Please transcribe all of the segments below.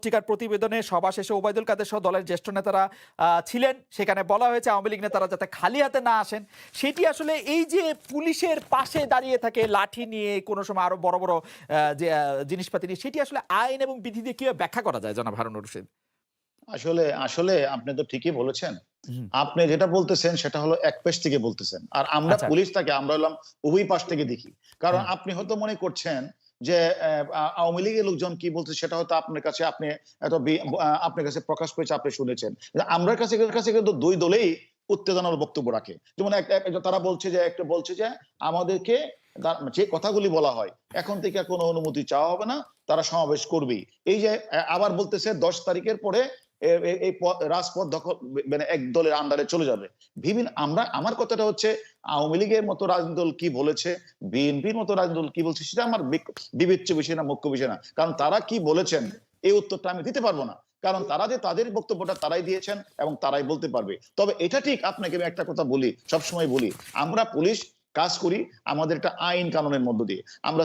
পত্রিকার প্রতিবেদনে সভা শেষে ওবায়দুল কাদের সহ দলের জ্যেষ্ঠ নেতারা ছিলেন। সেখানে বলা হয়েছে আওয়ামী লীগ নেতারা যাতে খালি হাতে না আসেন। সেটি আসলে এই যে পুলিশের পাশে দাঁড়িয়ে থাকে লাঠি নিয়ে, কোনো সময় আরো বড় বড় যে জিনিসপাতি নিয়ে, সেটি আসলে আইন এবং বিধি দিয়ে কিভাবে ব্যাখ্যা করা যায় জনাব হারুনুর রশিদ? আসলে আসলে আপনি তো ঠিকই বলেছেন। আপনি যেটা বলতেছেন সেটা হলো এক পেশ থেকে বলতেছেন, আর আমরা আচ্ছা। পুলিশটাকে আমরা হলাম উভয় পাশ থেকে দেখি। কারণ আপনি হয়তো মনে করছেন যে আওয়ামী লীগের লোকজন কি বলছে সেটা হয়তো আপনার কাছে আপনার কাছে প্রকাশ পেয়েছে, আপনি শুনেছেন। আমরা কাছে কিন্তু দুই দলেই উত্তেজনার বক্তব্য রাখে। যেমন তারা বলছে যে আমাদেরকে যে কথাগুলি বলা হয় এখন থেকে কোনো অনুমতি চাওয়া হবে না, তারা সমাবেশ করবেই। এই যে আবার বলতেছে 10 তারিখের পরে এই রাজপথ দখল মানে এক দলের আন্ডারে চলে যাবে। আমার কথাটা হচ্ছে আওয়ামী লীগের মতো রাজনৈতিক দল কি বলেছে, বিএনপির মতো রাজনৈতিক দল কি বলছে সেটা আমার বিবেচ্য বিষয় না, মুখ্য বিষয় না। কারণ তারা কি বলেছেন এই উত্তরটা আমি দিতে পারবো না, কারণ তারা যে তাদের বক্তব্যটা তারাই দিয়েছেন এবং তারাই বলতে পারবে। তবে এটা ঠিক, আপনাকে আমি একটা কথা বলি, সবসময় বলি, আমরা পুলিশ কাজ করি আমাদের একটা আইন কানুনের মধ্য দিয়ে। আমরা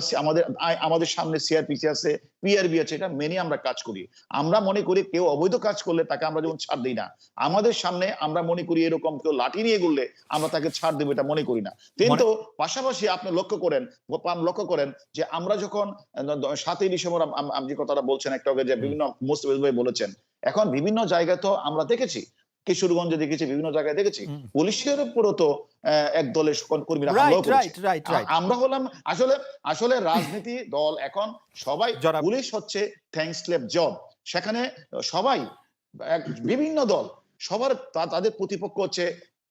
আমাদের সামনে সিআরপিসি আছে, পিআরবি আছে, এটা মেনে আমরা কাজ করি। আমরা মনে করি কেউ অবৈধ কাজ করলে তাকে আমরা যেমন ছাড় দিই না, আমাদের সামনে আমরা মনে করি এরকম কেউ লাঠি নিয়ে ঘুরলে আমরা তাকে ছাড় দেবো এটা মনে করি না। কিন্তু পাশাপাশি আপনি লক্ষ্য করেন যে আমরা যখন 7ই ডিসেম্বর আপনি যে কথাটা বলছেন একটা যে বিভিন্ন মুস্তাফিজ ভাই বলেছেন, এখন বিভিন্ন জায়গায় তো আমরা দেখেছি, কিশোরগঞ্জে দেখেছি, বিভিন্ন জায়গায় দেখেছি পুলিশের উপরও তো এক দলের কর্মীরা হামলা করেছে। আমরা হলাম আসলে রাজনীতি দল এখন সবাই, পুলিশ হচ্ছে থ্যাঙ্কসলেভ জব, সেখানে সবাই বিভিন্ন দল সবার তাদের প্রতিপক্ষ হচ্ছে,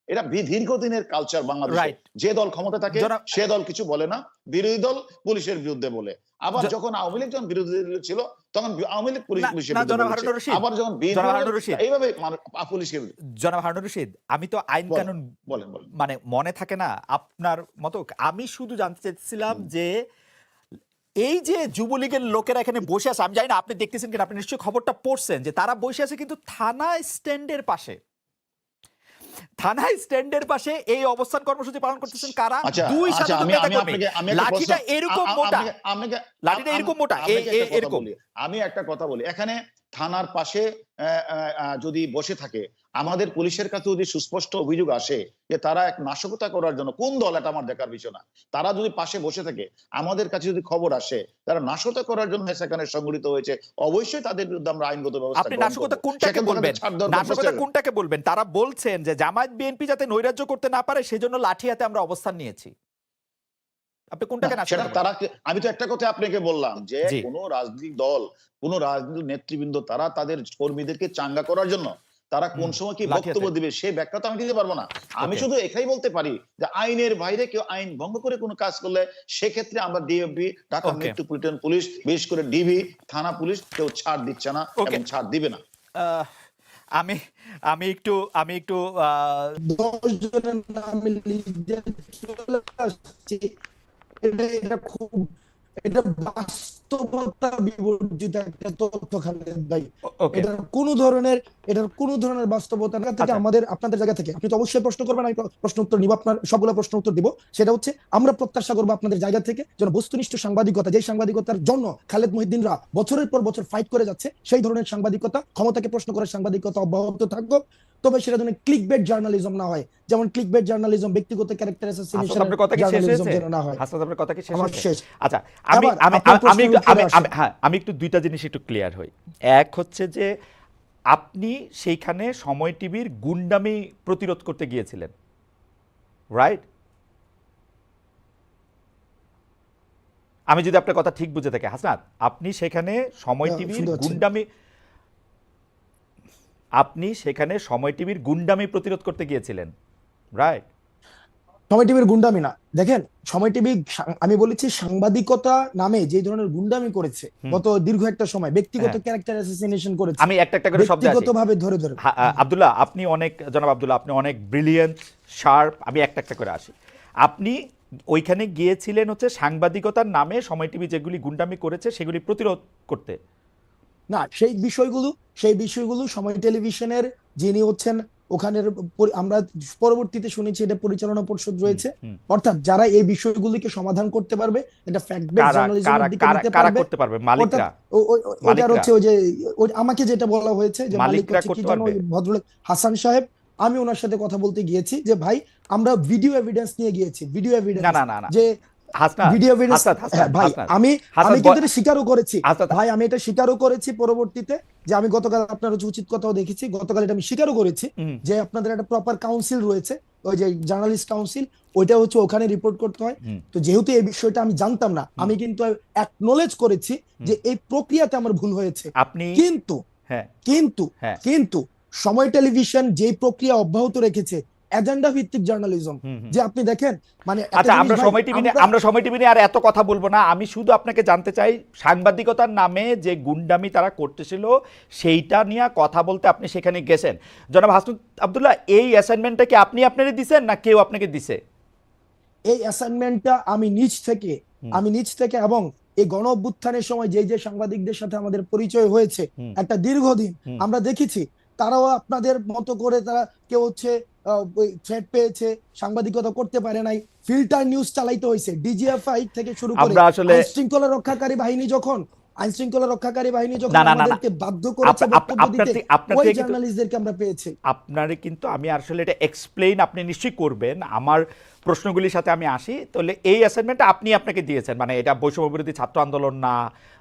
এটা দীর্ঘদিনের কালচার বাংলাদেশে। যে দল ক্ষমতা থাকে সে দল কিছু বলে না, বিরোধী দল পুলিশের বিরুদ্ধে বলে। আবার যখন আওয়ামী লীগ যখন বিরোধী ছিল তখন আওয়ামী লীগ পুলিশের বিরুদ্ধে, আবার যখন এইভাবে পুলিশের। জনাব হারুনুর রশিদ, আমি তো আইন কানুন মানে মনে থাকে না আপনার মতো, আমি শুধু জানতে চাইছিলাম যে এই যে যুবলীগের লোকেরা এখানে বসে আছে, আমি জানি না আপনি দেখতেছেন কিনা, আপনি নিশ্চয়ই খবরটা পড়ছেন যে তারা বসে আছে কিন্তু থানা স্ট্যান্ডের পাশে এই অবস্থান কর্মসূচি পালন করতেছেন কারা? দুই লাঠিটা এরকম মোটা এরকম। আমি একটা কথা বলি, এখানে থানার পাশে যদি বসে থাকে, আমাদের পুলিশের কাছে যদি সুস্পষ্ট অভিযোগ আসে যে তারা এক নাশকতা করার জন্য, কোন দল এটা আমার দেখার বিষয় না, তারা যদি পাশে বসে থাকে, আমাদের কাছে যদি খবর আসে তারা নাশকতা করার জন্য সেখানে সংগঠিত হয়েছে, অবশ্যই তাদের বিরুদ্ধে আমরা আইনগত ব্যবস্থা। আপনি নাশকতা কোনটাকে বলবেন? তারা বলছেন যে জামায়াত বিএনপি যাতে নৈরাজ্য করতে না পারে সেজন্য লাঠি হাতে আমরা অবস্থান নিয়েছি। আপনি কোনটাকে আমি তো একটা কথা আপনাকে বললাম যে কোন রাজনৈতিক দল, কোন রাজনৈতিক নেতৃবৃন্দ তারা তাদের কর্মীদেরকে চাঙ্গা করার জন্য তারা কোন সময় কি বক্তব্য দিবে সেই ব্যাখ্যা তো আমি দিতে পারবো না। আমি শুধু এটাই বলতে পারি যে আইনের বাইরে কেউ আইন ভঙ্গ করে কোনো কাজ করলে সেক্ষেত্রে আমরা ডিএফবি, ঢাকা মেট্রোপলিটন পুলিশ, বিশেষ করে ডিবি থানা পুলিশ কেউ ছাড় দিচ্ছে না এবং ছাড় দিবে না। আমি একটু 10 জনের নাম এটা খুব বাস্তবতা বিবর্জিত একটা তথ্য খালেদ ভাই। এটার কোন ধরনের বাস্তবতা থেকে আপনাদের জায়গা থেকে আপনি তো অবশ্যই প্রশ্ন করবেন, আমি প্রশ্ন উত্তর নিব, আপনার সবগুলো প্রশ্ন উত্তর দিব। সেটা হচ্ছে আমরা প্রত্যাশা করবো আপনাদের জায়গা থেকে যেন বস্তুনিষ্ঠ সাংবাদিকতা, যে সাংবাদিকতার জন্য খালেদ মহিউদ্দিনরা বছরের পর বছর ফাইট করে যাচ্ছে, সেই ধরনের সাংবাদিকতা, ক্ষমতাকে প্রশ্ন করার সাংবাদিকতা অব্যাহত থাকবে। তবে সেটা যেন ক্লিকবেট জার্নালিজম না হয়, যেমন ক্লিকবেট জার্নালিজম ব্যক্তিগত ক্যারেক্টার অ্যাসাসিনেশন জার্নালিজম যেন না হয়। আপনার কথা কি শেষ? আচ্ছা, আমি একটু দুইটা জিনিস একটু ক্লিয়ার হই। এক হচ্ছে যে আপনি সেইখানে সময় টিভির গুন্ডামি প্রতিরোধ করতে গিয়েছিলেন, রাইট? আমি যদি আপনার কথা ঠিক বুঝে থাকি হাসনাত, আপনি সেখানে সময় টিভির গুন্ডামি প্রতিরোধ করতে গিয়েছিলেন, রাইট? সময় টিভির গুন্ডামি না, দেখেন সময় টিভি, আমি বলেছি সাংবাদিকতা নামে যে ধরনের গুন্ডামি করেছে গত দীর্ঘ একটা সময়, ব্যক্তিগত ক্যারেক্টার অ্যাসাসিনেশন করেছে। আমি একটা করে শব্দ ব্যক্তিগতভাবে ধরে আব্দুল্লাহ, জনাব আব্দুল্লাহ, আপনি অনেক ব্রিলিয়েন্ট, শার্প। আমি একটা করে আসি। আপনি ওইখানে গিয়েছিলেন হচ্ছে সাংবাদিকতার নামে সময় টিভি যেগুলি গুন্ডামি করেছে সেগুলি প্রতিরোধ করতে। না, সেই বিষয়গুলো সময় টেলিভিশনের যিনি হচ্ছেন ওখানের আমরা পরবর্তীতে শুনেছি এটা পরিচালনা পরিষদ রয়েছে, হুম। অর্থাৎ যারা এই বিষয়গুলিকে সমাধান করতে পারবে, এটা ফ্যাক্ট বেস কারা জার্নালিজমের কারা দিকে কারা নিতে কারা পারবে। করতে পারবে? অর্থাৎ মালিকরা? ওটার মালিকরা? হচ্ছে ওই যে আমাকে যেটা বলা হয়েছে যে মালিক মালিকরা হচ্ছে কি করতে জানো, পারবে? ওই ভদ্রলোক হাসান সাহেব। আমি ওনার সাথে কথা বলতে গিয়েছি যে ভাই আমরা ভিডিও এভিডেন্স নিয়ে গিয়েছি, ভিডিও না এভিডেন্স না না না যে হাসনাত, ভিডিও এভিডেন্স। হাসনাত, হ্যাঁ ভাই, হাসনাত, আমি হাসনাত আমি কিন্তু এটা স্বীকারও করেছি হাসনাত, ভাই, আমি এটা স্বীকারও করেছি পরবর্তীতে, যে আমি গতকাল আপনার হচ্ছে উচিত কথাও দেখেছি, গতকাল এটা আমি স্বীকারও করেছি হুম, যে আপনাদের একটা প্রপার কাউন্সিল রয়েছে, ওই যে জার্নালিস্ট কাউন্সিল, ওইটা হচ্ছে ওখানে রিপোর্ট করতে হয়। হুম, তো যেহেতু এই বিষয়টা আমি জানতাম না, আমি কিন্তু অ্যাকনলেজ করেছি যে এই প্রক্রিয়াতে আমার ভুল হয়েছে। আপনি কিন্তু হ্যাঁ কিন্তু হ্যাঁ কিন্তু সময় টেলিভিশন যেই প্রক্রিয়া অব্যাহত রেখেছে, এজেন্ডা ভিত্তিক জার্নালিজম, হুম, হুম। যে আপনি দেখেন মানে একটা আচ্ছা, জিনিস আমরা ভাই, সময় টিভি নিয়ে আমরা সময় টিভি নিয়ে আর এত কথা বলবো না। আমি শুধু আপনাকে জানতে চাই, সাংবাদিকতার নামে যে গুন্ডামি তারা করতেছিল সেইটা নিয়ে কথা বলতে আপনি সেখানে গেছেন। জনাব হাসনাত আব্দুল্লাহ, এই অ্যাসাইনমেন্টটা কি আপনি আপনারই দিছেন না কেউ আপনাকে দিছে? এই অ্যাসাইনমেন্টটা আমি নিজ থেকে এবং এই গণ অভ্যুত্থানের সময় যে যে সাংবাদিকদের সাথে আমাদের পরিচয় হয়েছে হুম, একটা দীর্ঘদিন, হুম। আমরা দেখেছি তারাও আপনাদের মতো করে তারা কেউ হচ্ছে থ্রেট পেয়েছে, সাংবাদিকতা করতে পারে নাই, ফিল্টার নিউজ চালাইতে হয়েছে, ডিজিএফআই থেকে শুরু করে আমরা আসলে আইন শৃঙ্খলা রক্ষাকারী বাহিনী যখন না না না না আমাদেরকে বাধ্য করেছে বক্তব্য আপনার দিতে, আপনার ওই থেকে কিন্তু জার্নালিস্টদেরকে আমরা পেয়েছি। আপনারে কিন্তু আমি আসলে এটা এক্সপ্লেইন আপনি নিশ্চয়ই করবেন। আমার প্রশ্নগুলির সাথে আমি আসি। তাহলে এই অ্যাসাইনমেন্টটা আপনি আপনাকে দিয়েছেন, মানে এটা বৈষম্য বিরোধী ছাত্র আন্দোলন না,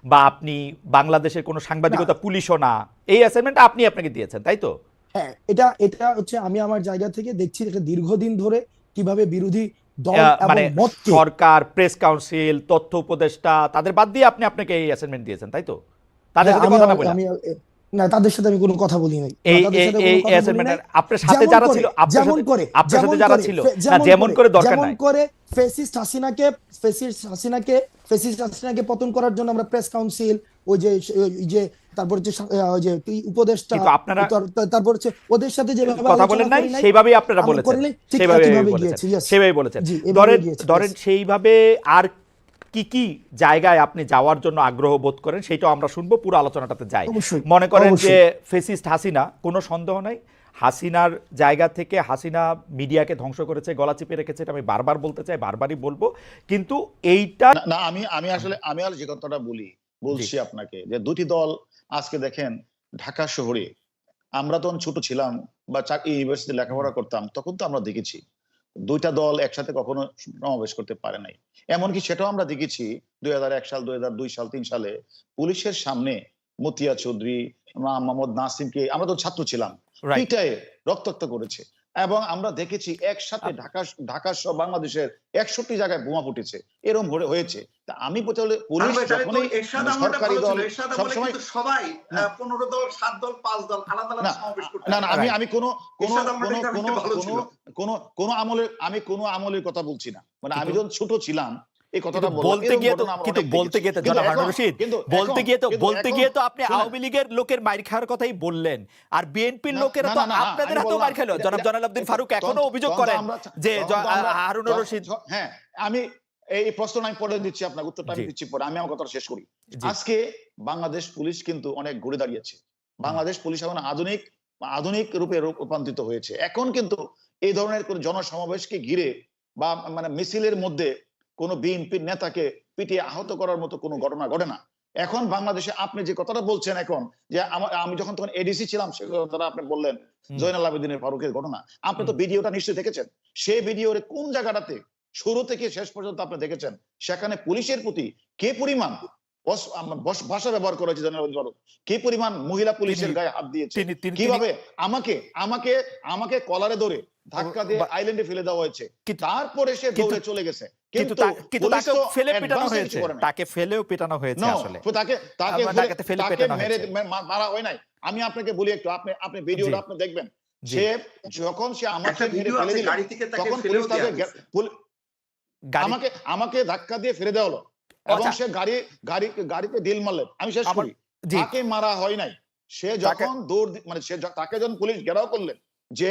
বা আপনি বাংলাদেশের কোনো না, সাংবাদিকতা পুলিশও না, এই অ্যাসাইনমেন্টটা আপনি আপনাকে দিয়েছেন, তাই তো? হ্যাঁ, এটা এটা হচ্ছে আমি আমার জায়গা থেকে দেখছি এটা দীর্ঘদিন ধরে কিভাবে বিরোধী দল এবং মানে মতকে, সরকার, প্রেস কাউন্সিল, তথ্য উপদেষ্টা তাদের বাদ দিয়ে আপনি আপনাকে এই অ্যাসাইনমেন্ট দিয়েছেন, তাই তো? তাদের হ্যাঁ, সাথে কথা না বলে আমি না, তাদের সাথে আমি কোনো কথা বলি নাই, এই তাদের এই সাথে এই কোনো কথা বলি নাই। অ্যাসাইনমেন্টের আপনার সাথে যেমন যারা করে ছিল, আপনার যেমন সাথে করে আপনার সাথে যেমন যারা করে ছিল, না যেমন যেমন করে দরকার যেমন নাই। করে ফেসিস্ট হাসিনাকে পতন করার জন্য আমরা প্রেস কাউন্সিল, ওই যে তারপর হচ্ছে ওই যে উপদেষ্টা, কিন্তু আপনারা তারপর হচ্ছে ওদের সাথে যেভাবে কথা বলেন আলোচনা নাই, করি নাই, সেইভাবেই আপনারা আমরা বলেছেন, করি নাই, ঠিক সেইভাবেই একইভাবে বলেছেন, গিয়েছি। Yes, সেইভাবেই বলেছেন। জি, এভাবে ধরেন গিয়েছি। ধরেন Yes. সেইভাবে আর কি কি জায়গায় আপনি যাওয়ার জন্য আগ্রহ বোধ করেন সেটাও আমরা শুনবো, পুরো আলোচনাটাতে যাই। অবশ্যই, মনে করেন যে অবশ্যই। ফেসিস্ট হাসিনা, কোনো সন্দেহ নাই, হাসিনার জায়গা থেকে হাসিনা মিডিয়াকে ধ্বংস করেছে, গলা চিপে রেখেছে, এটা আমি বারবার বলতে চাই, বারবারই বলবো। কিন্তু এইটা না না, আমি আসলে আমি আর যে কথাটা বলছি আপনাকে, যে দুটি দল আজকে দেখেন ঢাকা শহরে, আমরা তখন ছোট ছিলাম বা ইউনিভার্সিটি লেখাপড়া করতাম, তখন তো আমরা দেখেছি দুইটা দল একসাথে কখনো সমাবেশ করতে পারে নাই। এমনকি সেটাও আমরা দেখেছি 2001 সাল, 2002 সাল, 3 সালে পুলিশের সামনে মতিয়া চৌধুরী, মোহাম্মদ নাসিমকে, আমরা তো ছাত্র ছিলাম, রাইট। পিটায়ে রক্তাক্ত করেছে। এবং আমরা দেখেছি একসাথে ঢাকা সহ বাংলাদেশের 61 জায়গায় বোমা ফুটেছে, এরকম হয়েছে। তা আমি বলতে হলে পুলিশ যখনই সরকারি দল সবসময় সবাই 15 দল, 7 দল, 5 দল আলাদা আলাদা সমাবেশ করতে, না না, আমি কোনো আমলের কথা বলছি না, মানে আমি যখন ছোট ছিলাম এই কথাটা বলতে গিয়ে তো, কিন্তু বলতে গিয়ে তো জনাব হারুন রশিদ, বলতে গিয়ে তো আপনি আওয়ামী লীগের লোকের মাইর খাওয়ার কথাই বললেন, আর বিএনপির লোকেরা তো আপনাদের হাতেও মাইর খেলো। জনাব জয়নাল ফারুক এখনো অভিযোগ করেন যে হারুন রশিদ। হ্যাঁ, আমি এই প্রশ্ন আমি পরে দিচ্ছি, আপনার উত্তরটা আমি দিচ্ছি পরে, আমি আমার কথাটা শেষ করি। আজকে বাংলাদেশ পুলিশ কিন্তু অনেক ঘুরে দাঁড়িয়েছে, বাংলাদেশ পুলিশ এখন আধুনিক রূপে রূপান্তরিত হয়েছে। এখন কিন্তু এই ধরনের কোন জনসমাবেশকে ঘিরে বা মানে মিছিলের মধ্যে কোন বিএনপির নেতাকে পিটিয়ে আহত করার মতো কোনো ঘটনা ঘটে না। এখন বাংলাদেশে আপনি যে কথাটা বলছেন এখন, যে আমি যখন তখন এডিসি ছিলাম সে কথাটা আপনি বললেন, জয়নাল আবেদিনের ফারুকের ঘটনা, আপনি তো ভিডিওটা নিশ্চয়ই দেখেছেন। সেই ভিডিওর কোন জায়গাটাতে শুরু থেকে শেষ পর্যন্ত আপনি দেখেছেন সেখানে পুলিশের প্রতি কে পরিমাণ ভাষা ব্যবহার করেছে জয়নাল আবেদিন ফারুক, কি পরিমাণ মহিলা পুলিশের গায়ে হাত দিয়েছে, কিভাবে আমাকে কলারে ধরে ধাক্কা দিয়ে আইল্যান্ডে ফেলে দেওয়া হয়েছে, তারপরে সে দৌড়ে চলে গেছে। কিন্তু তাকে ফেলে পেটানো হয়েছে, তাকে ফেলেও পেটানো হয়েছে, আসলে তাকে মেরে মারা হয় নাই। আমি আপনাকে বলি একটু, আপনি ভিডিওটা আপনি দেখবেন, সে যখন সে আমাকে মেরে ফেলে দিল, তখন পুলিশ তাকে আমাকে ধাক্কা দিয়ে ফেলে দেওয়া হলো এবং সে গাড়িতে ঢিল মারলেন। আমি শেষ করি, তাকে মারা হয় নাই। সে যখন দৌড়, মানে তাকে যখন পুলিশ ঘেরাও করলেন যে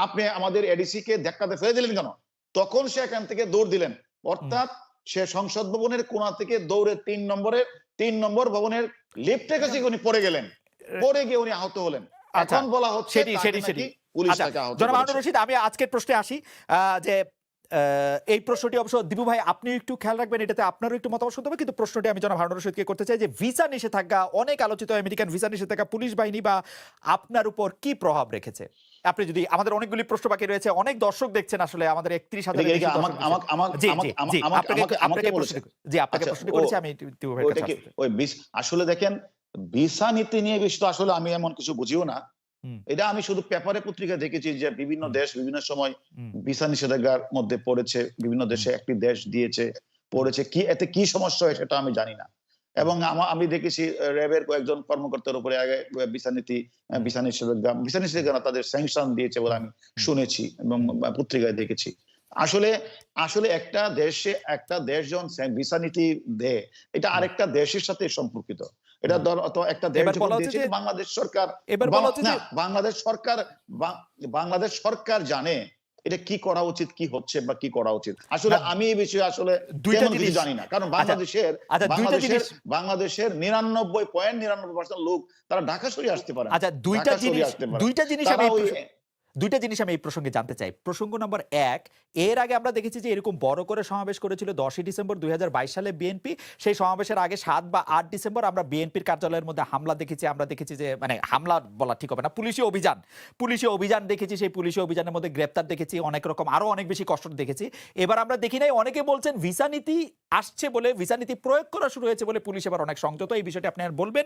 আপনি আমাদের এডিসি কে ধাক্কাতে ফেলে দিলেন কেন, তখন সে এখান থেকে দৌড় দিলেন। অর্থাৎ সে সংসদ ভবনের কোণা থেকে দৌড়ে 3 নম্বর ভবনের লিফটের কাছে উনি পড়ে গেলেন, পড়ে গিয়ে উনি আহত হলেন। এখন বলা হচ্ছে পুলিশ আচ্ছা, তাকে আহত জনাব করেছে। হারুনুর রশিদ, আমি আজকের প্রশ্নে আসি যে এই প্রশ্নটি অবশ্য দিবু ভাই আপনি একটু খেয়াল রাখবেন, এটাতে আপনারও একটু মতামত শুনতে হবে, কিন্তু প্রশ্নটি আমি জনাব হারুনুর রশিদকে করতে চাই যে ভিসা নিষেধাজ্ঞা, অনেক আলোচিত আমেরিকান ভিসা নিষেধাজ্ঞা পুলিশ বাহিনী বা আপনার উপর কি প্রভাব রেখেছে? আপনি যদি, আমাদের অনেকগুলি প্রশ্ন বাকি রয়েছে, অনেক দর্শক দেখছেন আসলে, আমাদের 31,000 এটা কি আমাকে বলেছে? জি, আপনাকে আচ্ছা, প্রশ্ন করেছি আমি দিবু ভাইয়ের ওইটা কাছে কি আসতে। আসলে দেখেন, ভিসা নীতি নিয়ে বেশি তো আসলে আমি এমন কিছু বুঝিও না। হুম, এটা আমি শুধু পেপারে পত্রিকা দেখেছি যে বিভিন্ন হুম, দেশ বিভিন্ন সময় হুম, ভিসা নিষেধাজ্ঞার মধ্যে পড়েছে, বিভিন্ন দেশে একটি দেশ দিয়েছে, পড়েছে, কি এতে কি সমস্যা হয় সেটা আমি জানি না। এবং আমি দেখেছি র্যাবের কয়েকজন কর্মকর্তার উপরে আগে ভিসা নিষেধাজ্ঞা না, তাদের স্যাংশন দিয়েছে বলে আমি শুনেছি এবং পত্রিকায় দেখেছি। আসলে আসলে একটা দেশ যখন ভিসা নীতি দেয়, এটা আরেকটা দেশের সাথে সম্পর্কিত। এটা তো একটা দেশ এবার যখন বলা হচ্ছে দিয়েছে, যে বাংলাদেশ সরকার এবার বলা হচ্ছে যে বাংলাদেশ সরকার জানে এটা কি করা উচিত, কি হচ্ছে বা কি করা উচিত। আসলে আমি এই বিষয়ে আসলে দুইটা তেমন কিছু জিনিস। জানি না, কারণ আচ্ছা, দুইটা জিনিস। বাংলাদেশের 99.99% লোক তারা ঢাকা সরিয়ে আসতে পারে না। আচ্ছা, ঢাকা সরিয়ে আসতে পারে না। দুইটা জিনিস তারা ওই দুইটা জিনিস আমি এই প্রসঙ্গে জানতে চাই। প্রসঙ্গ নম্বর ১, এর আগে আমরা দেখেছি যে এরকম বড় করে সমাবেশ করেছিল ১০ই ডিসেম্বর ২০২২ সালে বিএনপি। সেই সমাবেশের আগে ৭ বা ৮ ডিসেম্বর আমরা বিএনপির কার্যালয়ের মধ্যে হামলা দেখেছি। আমরা দেখেছি যে, মানে হামলা বলা ঠিক হবে না, পুলিশি অভিযান দেখেছি। সেই পুলিশি অভিযানের মধ্যে গ্রেপ্তার দেখেছি, অনেক রকম আরো অনেক বেশি কষ্ট দেখেছি। এবার আমরা দেখি নাই, অনেকে বলছেন ভিসা নীতি আসছে বলে, ভিসা নীতি প্রয়োগ করা শুরু হয়েছে বলে পুলিশ এবার অনেক সংযত। এই বিষয়টি আপনি আর বলবেন।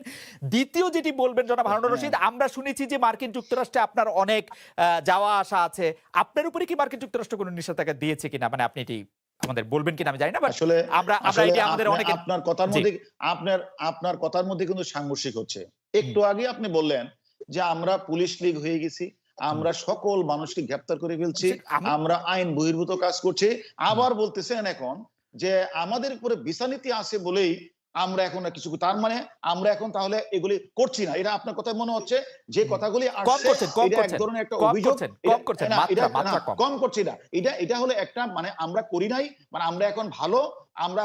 দ্বিতীয় যেটি বলবেন জনাব হারুনুর রশিদ, আমরা শুনেছি যে মার্কিন যুক্তরাষ্ট্রে আপনার অনেক যাওয়া আসা আছে। আপনার উপরে কি মার্কিন যুক্তরাষ্ট্র কোনো নিষেধাজ্ঞা দিয়েছে কিনা, মানে আপনি এটি আমাদের বলবেন কিনা আমি জানি না, বাট আসলে আমরা এটি আমাদের অনেকে আপনার কথার মধ্যে কিন্তু সাংঘর্ষিক হচ্ছে। একটু আগে আপনি বললেন যে আমরা পুলিশ লীগ হয়ে গেছি, আমরা সকল মানুষকে গ্রেফতার করে ফেলছি, আমরা আইন বহির্ভূত কাজ করছি। আবার বলতেছেন এখন যে আমাদের উপরে ভিসা নীতি আছে বলেই আমরা এখন কিছু, তার মানে আমরা এখন তাহলে এগুলি করছি না। এটা আপনার কথা মনে হচ্ছে যে কথাগুলি আসছে, এটা এক ধরনের একটা অভিযোগ। কম করছি না, এটা হলো একটা, মানে আমরা করি নাই, মানে আমরা এখন ভালো, আমরা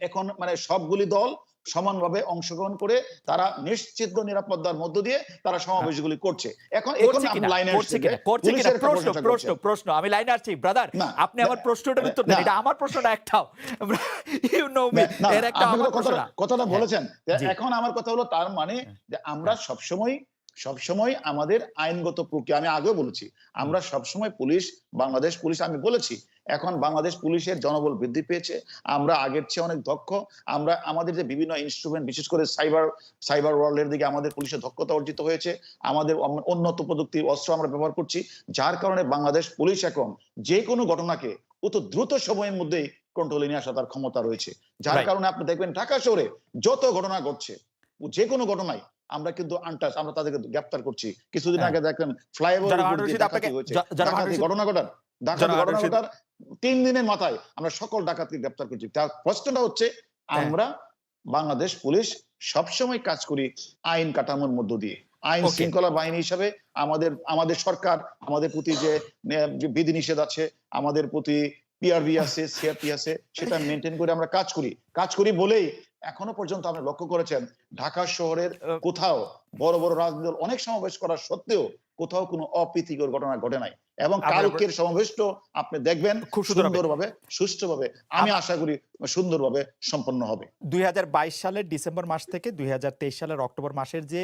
এখন সবগুলি দল সমানভাবে অংশগ্রহণ করে তারা নিশ্চিত নিরাপত্তার মধ্য দিয়ে তারা সমাবেশগুলি করছে। এখন লাইনে প্রশ্ন আমি লাইনে আসছি ব্রাদার, আপনি আমার প্রশ্নটার উত্তর দেন। এটা আমার প্রশ্নটা একটাও, ইউ নো মি, এর একটা আমার কথাটা বলেছেন। এখন আমার কথা হলো, তার মানে যে আমরা সবসময় আমাদের আইনগত প্রক্রিয়া, আমি আগেও বলেছি, আমরা সবসময় বাংলাদেশ পুলিশ, আমি বলেছি এখন বাংলাদেশ পুলিশের জনবল বৃদ্ধি পেয়েছে, আমরা আগের চেয়ে অনেক দক্ষ, আমরা আমাদের যে বিভিন্ন ইনস্ট্রুমেন্ট, বিশেষ করে সাইবার ওয়ার্ল্ডের দিকে আমাদের পুলিশের দক্ষতা অর্জিত হয়েছে, আমাদের উন্নত প্রযুক্তির অস্ত্র আমরা ব্যবহার করছি, যার কারণে বাংলাদেশ পুলিশ এখন যে কোনো ঘটনাকে অত দ্রুত সময়ের মধ্যেই কন্ট্রোলে নিয়ে আসা তার ক্ষমতা রয়েছে। যার কারণে আপনি দেখবেন ঢাকা শহরে যত ঘটনা ঘটছে, যে কোনো ঘটনায় আমরা কিন্তু আমরা তাদেরকে গ্রেফতার করছি। কিছুদিন আগে দেখেন ফ্লাইওভার ঘটনাটার 3 দিনের মাথায় আমরা সকল ডাকাতকে গ্রেফতার করছি। তার প্রশ্নটা হচ্ছে, আমরা বাংলাদেশ পুলিশ সবসময় কাজ করি আইন কাঠামোর মধ্য দিয়ে। আইন শৃঙ্খলা বাহিনী হিসাবে আমাদের সরকার, আমাদের প্রতি যে বিধিনিষেধ আছে, আমাদের প্রতি পিআরবি আছে, সিআরপি আছে, সেটা মেনটেন করে আমরা কাজ করি বলেই এখনো পর্যন্ত আপনি লক্ষ্য করেছেন ঢাকা শহরের কোথাও বড় বড় রাজনৈতিক দল অনেক সমাবেশ করা সত্ত্বেও কোথাও কোনো অপ্রীতিকর ঘটনা ঘটে নাই। এবং কালকের সমাবেশটা আপনি দেখবেন খুব সুন্দরভাবে, সুষ্ঠুভাবে, আমি আশা করি সুন্দরভাবে সম্পন্ন হবে। 2022 সালের ডিসেম্বর মাস থেকে 2023 সালের অক্টোবর মাসের যে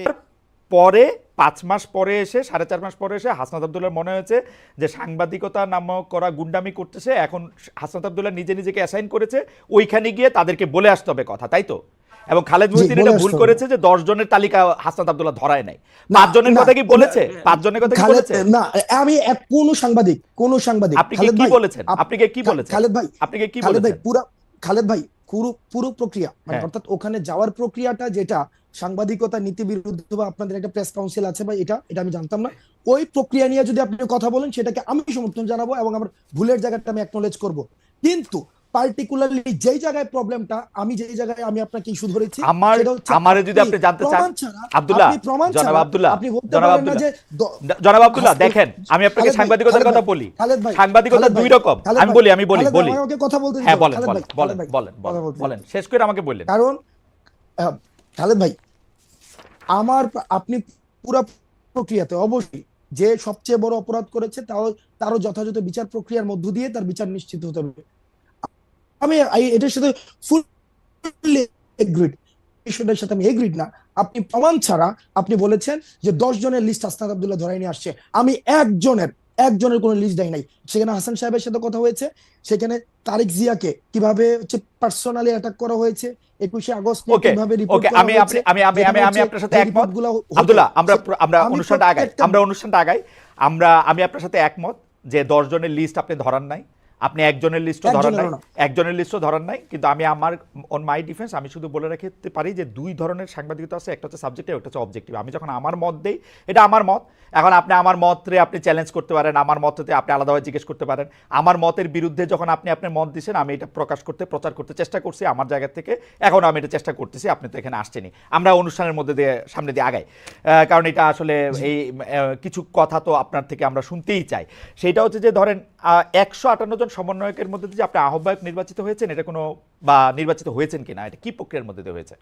পরে 5 মাস পরে এসে, 4.5 মাস পরে এসে হাসনাত আব্দুল্লাহর মনে হয়েছে যে সাংবাদিকতা নামক করা গুন্ডামি করতেছে, এখন হাসনাত আব্দুল্লাহ নিজেকে অ্যাসাইন করেছে ওইখানে গিয়ে তাদেরকে বলে আসতে হবে কথা, তাই তো? এবং খালেদ মহিউদ্দিন এটা ভুল করেছে যে 10 জনের তালিকা হাসনাত আব্দুল্লাহ ধরায় নাই। 5 জনের কথা কি বলেছে? 5 জনের কথা কি বলেছে? না, আমি কোন সাংবাদিক আপনি কি বলেছেন? খালেদ ভাই পুরো প্রক্রিয়া, মানে অর্থাৎ ওখানে যাওয়ার প্রক্রিয়াটা, যেটা সাংবাদিকতা নীতি বিরুদ্ধ বা আপনাদের একটা প্রেস কাউন্সিল আছে, বা এটা আমি জানতাম না। ওই প্রক্রিয়া নিয়ে যদি আপনি কথা বলেন, সেটাকে আমি সমর্থন জানাবো এবং আমার ভুলের জায়গাটা আমি অ্যাকনলেজ করব। কিন্তু পার্টিকুলারলি যেই জায়গায় প্রবলেমটা, যেই জায়গায় আমি আপনাকে ইস্যু ধরেছি, আমারে যদি আপনি জানতে চান আব্দুল্লাহ, জনাব আব্দুল্লাহ দেখেন, আমি আপনাকে সাংবাদিকতার কথা বলি। সাংবাদিকতা দুই রকম, আমি বলি আমাকে কথা বলতে দিন। হ্যাঁ, বলেন, শেষ করে আমাকে বললেন। কারণ খালেদ ভাই, আপনি পুরো প্রক্রিয়াতে অবশ্যই যে সবচেয়ে বড় অপরাধ করেছে তারও যথাযথ বিচার প্রক্রিয়ার মধ্য দিয়ে তার বিচার নিশ্চিত হতে হবে। এটার সাথে ফুললি এগ্রিড, বিষয়টার সাথে আমি এগ্রিড না। আপনি প্রমাণ ছাড়া আপনি বলেছেন যে 10 জনের লিস্ট হাসনাত আব্দুল্লাহ ধরাই নিয়ে আসছে, আমি একজনের কোনো লিস্ট দেয় নাই। সেখানে হাসান সাহেবের সাথে কথা হয়েছে, সেখানে তারেক জিয়াকে কিভাবে পার্সোনালি অ্যাটাক করা হয়েছে, 21শে আগস্ট কিভাবে রিপোর্ট করা হয়েছে। আমি আপনার সাথে একমত আব্দুল্লাহ, আমরা অনুষ্ঠানটা আগাই। আমি আপনার সাথে একমত যে 10 জনের লিস্ট আপনি ধরান নাই, আপনি একজনের লিস্টও ধরান নাই, কিন্তু আমি আমার অন মাই ডিফেন্স আমি শুধু বলে রাখতে পারি যে 2 ধরনের সাংবাদিকতা আছে, একটা হচ্ছে সাবজেক্টিভ, একটা হচ্ছে অবজেক্টিভ। আমি যখন আমার মত দেই, এটা আমার মত, এখন আপনি আমার মতরে আপনি চ্যালেঞ্জ করতে পারেন, আমার মততে আপনি আলাদাভাবে জিজ্ঞেস করতে পারেন। আমার মতের বিরুদ্ধে যখন আপনি আপনার মত দিচ্ছেন, আমি এটা প্রচার করতে চেষ্টা করছি আমার জায়গা থেকে, এখন আমি এটা চেষ্টা করতেছি, আপনি তো এখানে আসছেনই। আমরা অনুষ্ঠানের মধ্যে দিয়ে সামনে দিয়ে আগাই, কারণ এটা আসলে এই কিছু কথা তো আপনার থেকে আমরা শুনতেই চাই। সেইটা হচ্ছে যে ধরেন 158 জন সমন্বয়কের মধ্যে যে আপনি আহ্বায়ক নির্বাচিত হয়েছেন, এটা কোনো বা নির্বাচিত হয়েছেন কিনা, এটা কি প্রক্রিয়ার মধ্যে দিয়ে হয়েছে?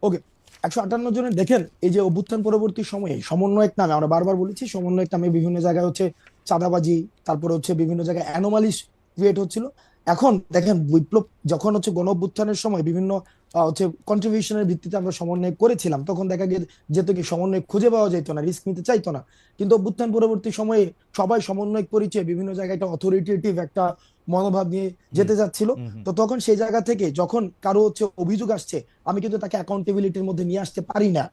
ওকে, 158 জনের দেখেন, এই যে অভ্যুত্থান পরবর্তী সময়ে সমন্বয়ক নামে আমরা বারবার বলেছি, সমন্বয়ক নামে বিভিন্ন জায়গায় হচ্ছে চাঁদাবাজি, তারপরে হচ্ছে বিভিন্ন জায়গায় অ্যানোমালিস ক্রিয়েট হচ্ছিল। এখন দেখেন, বিপ্লব যখন হচ্ছে গণ অভ্যুত্থানের সময় বিভিন্ন হচ্ছে কন্ট্রিবিউশনের ভিত্তিতে আমরা সমন্বয় করেছিলাম, তখন দেখা যেত কি সমন্বয় খুঁজে পাওয়া যেত না, রিস্ক নিতে চাইতো না। কিন্তু অভ্যুত্থান পরবর্তী সময়ে সবাই সমন্বয় পরিচয় বিভিন্ন জায়গায় একটা অথরিটেটিভ একটা মনোভাব নিয়ে যেতে যাচ্ছিল। তো তখন সেই জায়গা থেকে যখন কারো হচ্ছে অভিযোগ আসছে, আমি কিন্তু তাকে অ্যাকাউন্টেবিলিটির মধ্যে নিয়ে আসতে পারি না,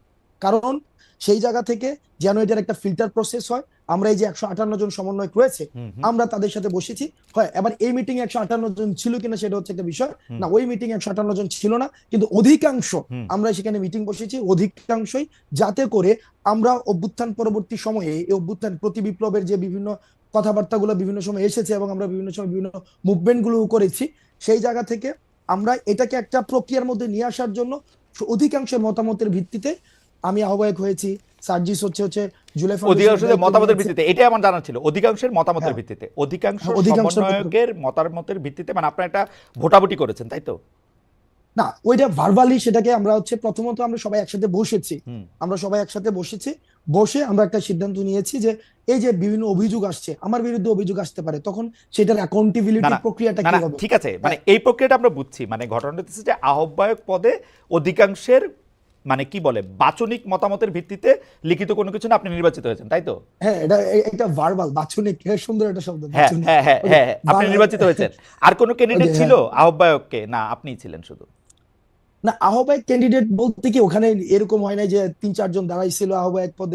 কারণ সেই জায়গা থেকে যেন এটার একটা ফিল্টার প্রসেস হয়। আমরা এই যে 158 জন সমন্বয়ক রয়েছে, আমরা তাদের সাথে বসেছি। হয় এবার এই মিটিং 158 জন ছিল কিনা সেটা হচ্ছে একটা বিষয় না, ওই মিটিং 158 জন ছিল না, কিন্তু অধিকাংশ আমরা সেখানে মিটিং বসেছি, অধিকাংশই, যাতে করে আমরা অভ্যুত্থান পরবর্তী সময়ে এই অভ্যুত্থান প্রতি বিপ্লবের যে বিভিন্ন কথাবার্তাগুলো বিভিন্ন সময় এসেছে এবং আমরা বিভিন্ন সময় বিভিন্ন মুভমেন্ট গুলো করেছি, সেই জায়গা থেকে আমরা এটাকে একটা প্রক্রিয়ার মধ্যে নিয়ে আসার জন্য অধিকাংশের মতামতের ভিত্তিতে আমি আহ্বায়ক হয়েছি। সার্জিস হচ্ছে জুলাই অধিকাংশের মতামতের ভিত্তিতে, এটাই আমার জানা ছিল, অধিকাংশের মতামতের ভিত্তিতে, অধিকাংশ সমন্বয়কের মতামতের ভিত্তিতে, মানে আপনারা একটা ভোটাভুটি করেছেন, তাই তো? না, ওইটা ভার্বালি, সেটাকে আমরা হচ্ছে প্রথমত আমরা সবাই একসাথে বসেছি, বসে আমরা একটা সিদ্ধান্ত নিয়েছি যে এই যে বিভিন্ন অভিযোগ আসছে, আমার বিরুদ্ধে অভিযোগ আসতে পারে, তখন সেটার অ্যাকাউন্টেবিলিটি প্রক্রিয়াটা কি হবে। ঠিক আছে, মানে এই প্রক্রিয়াটা আমরা বুঝছি, মানে ঘটনাটা হচ্ছে যে আহ্বায়ক পদে অধিকাংশের মানে কি বলে বাচনিক মতামতের ভিত্তিতে লিখিত কোনো কিছু না, আপনি নির্বাচিত হয়েছেন, তাই তো? হ্যাঁ, এটা ভার্বাল, বাচনিক, সুন্দর একটা শব্দ। হ্যাঁ, আপনি নির্বাচিত হয়েছেন। আর কোন ক্যান্ডিডেট ছিল আহ্বায়ককে? না, আপনিই ছিলেন শুধু? না, আহ্বায়ক ক্যান্ডিডেট বলতে কি ওখানে এরকম হয় না যে 3-4 জন দাঁড়াইছিল আহ্বায়ক পদে।